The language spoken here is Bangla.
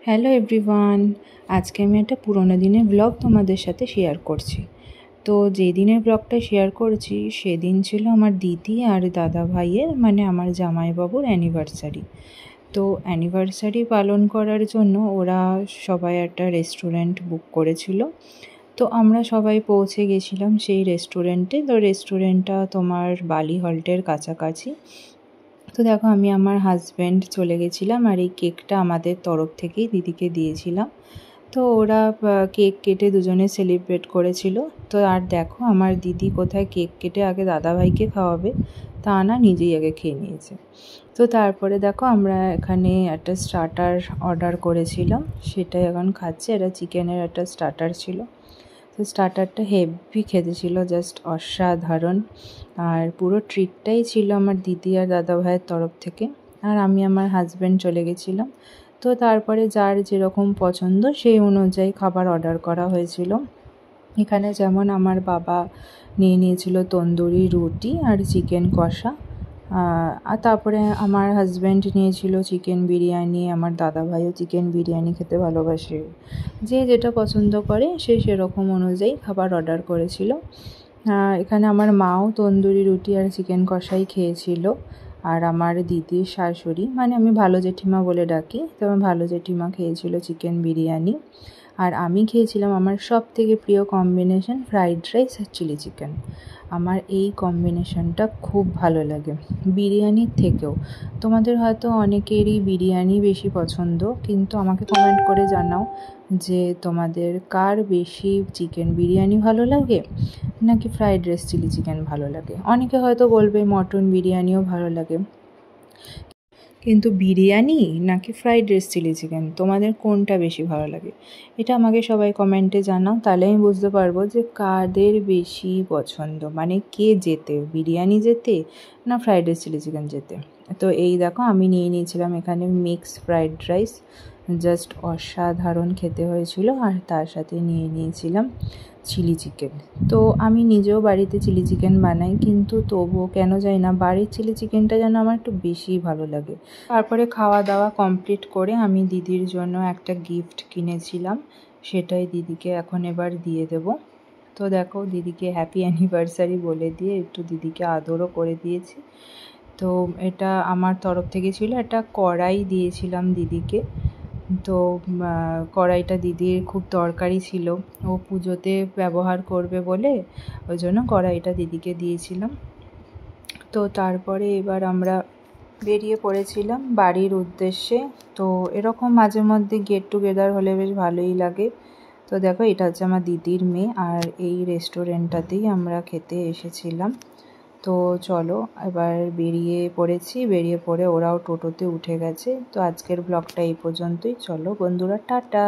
হ্যালো এভরিওয়ান, আজকে আমি একটা পুরোনো দিনের ব্লগ তোমাদের সাথে শেয়ার করছি। তো যে দিনের ব্লগটা শেয়ার করছি সেদিন ছিল আমার দিদি আর দাদা ভাইয়ের মানে আমার জামাইবাবুর অ্যানিভার্সারি। তো অ্যানিভার্সারি পালন করার জন্য ওরা সবাই একটা রেস্টুরেন্ট বুক করেছিল। তো আমরা সবাই পৌঁছে গেছিলাম সেই রেস্টুরেন্টে। তো রেস্টুরেন্টটা তোমার বালি হল্টের কাছাকাছি। তো দেখো আমি আমার হাজব্যান্ড চলে গেছিলাম আর এই কেকটা আমাদের তরফ থেকেই দিদিকে দিয়েছিলাম। তো ওরা কেক কেটে দুজনে সেলিব্রেট করেছিল। তো আর দেখো আমার দিদি কোথায় কেক কেটে আগে দাদাভাইকে খাওয়াবে তা না, নিজেই আগে খেয়ে নিয়েছে। তো তারপরে দেখো আমরা এখানে একটা স্টার্টার অর্ডার করেছিলাম, সেটাই এখন খাচ্ছি। এটা চিকেনের একটা স্টার্টার ছিল। তো স্টার্টারটা হেভি খেতে ছিল, জাস্ট অসাধারণ। আর পুরো ট্রিটটাই ছিল আমার দিদি আর দাদা ভাইয়ের তরফ থেকে। আর আমি আমার হাজব্যান্ড চলে গেছিলাম। তো তারপরে যার যেরকম পছন্দ সেই অনুযায়ী খাবার অর্ডার করা হয়েছিল। এখানে যেমন আমার বাবা নিয়েছিল তন্দুরি রুটি আর চিকেন কষা। আর তারপরে আমার হাজব্যান্ড নিয়েছিল চিকেন বিরিয়ানি। আমার দাদাভাইও চিকেন বিরিয়ানি খেতে ভালোবাসে, যে যেটা পছন্দ করে সে সেরকম অনুযায়ী খাবার অর্ডার করেছিল। এখানে আমার মাও তন্দুরি রুটি আর চিকেন কষাই খেয়েছিল। আর আমার দিদির শাশুড়ি, মানে আমি ভালো জেঠিমা বলে ডাকি, তো আমার ভালো জেঠিমা খেয়েছিল চিকেন বিরিয়ানি। আর আমি খেয়েছিলাম আমার সব থেকে প্রিয় কম্বিনেশন ফ্রাইড রাইস আর চিলি চিকেন। আমার এই কম্বিনেশনটা খুব ভালো লাগে বিরিয়ানির থেকেও। তোমাদের হয়তো অনেকেরই বিরিয়ানি বেশি পছন্দ, কিন্তু আমাকে কমেন্ট করে জানাও যে তোমাদের কার বেশি চিকেন বিরিয়ানি ভালো লাগে নাকি ফ্রাইড রাইস চিলি চিকেন ভালো লাগে। অনেকে হয়তো বলবে মটন বিরিয়ানিও ভালো লাগে, কিন্তু বিরিয়ানি নাকি ফ্রাইড রাইস চিলি চিকেন তোমাদের কোনটা বেশি ভালো লাগে এটা আমাকে সবাই কমেন্টে জানাও, তাহলে আমি বুঝতে পারবো যে কাদের বেশি পছন্দ, মানে কে জেতে, বিরিয়ানি জেতে না ফ্রাইড রাইস চিলি চিকেন জেতে। তো এই দেখো আমি নিয়ে নিয়েছিলাম এখানে মিক্স ফ্রাইড রাইস, জাস্ট অসাধারণ খেতে হয়েছিল। আর তার সাথে নিয়ে নিয়েছিলাম চিলি চিকেন। তো আমি নিজেও বাড়িতে চিলি চিকেন বানাই, কিন্তু তবুও কেন জানি না বাড়ির চিলি চিকেনটা যেন আমার একটু বেশিই ভালো লাগে। তারপরে খাওয়া দাওয়া কমপ্লিট করে আমি দিদির জন্য একটা গিফট কিনেছিলাম, সেটাই দিদিকে এখন এবার দিয়ে দেব। তো দেখো দিদিকে হ্যাপি অ্যানিভার্সারি বলে দিয়ে একটু দিদিকে আদরও করে দিয়েছি। তো এটা আমার তরফ থেকে ছিল, একটা কড়াই দিয়েছিলাম দিদিকে। তো কড়াইটা দিদির খুব দরকারি ছিল, ও পুজোতে ব্যবহার করবে বলে ওই জন্য কড়াইটা দিদিকে দিয়েছিলাম। তো তারপরে এবার আমরা বেরিয়ে পড়েছিলাম বাড়ির উদ্দেশ্যে। তো এরকম মাঝে মধ্যে গেট টুগেদার হলে বেশ ভালোই লাগে। তো দেখো এটা হচ্ছে আমার দিদির মেয়ে, আর এই রেস্টুরেন্টটাতেই আমরা খেতে এসেছিলাম। তো চলো এবার বেরিয়ে পড়েছি, বেরিয়ে পড়ে ওরাও টোটোতে উঠে গেছে। তো আজকের ব্লগটা এই পর্যন্তই। চলো বন্ধুরা, টাটা।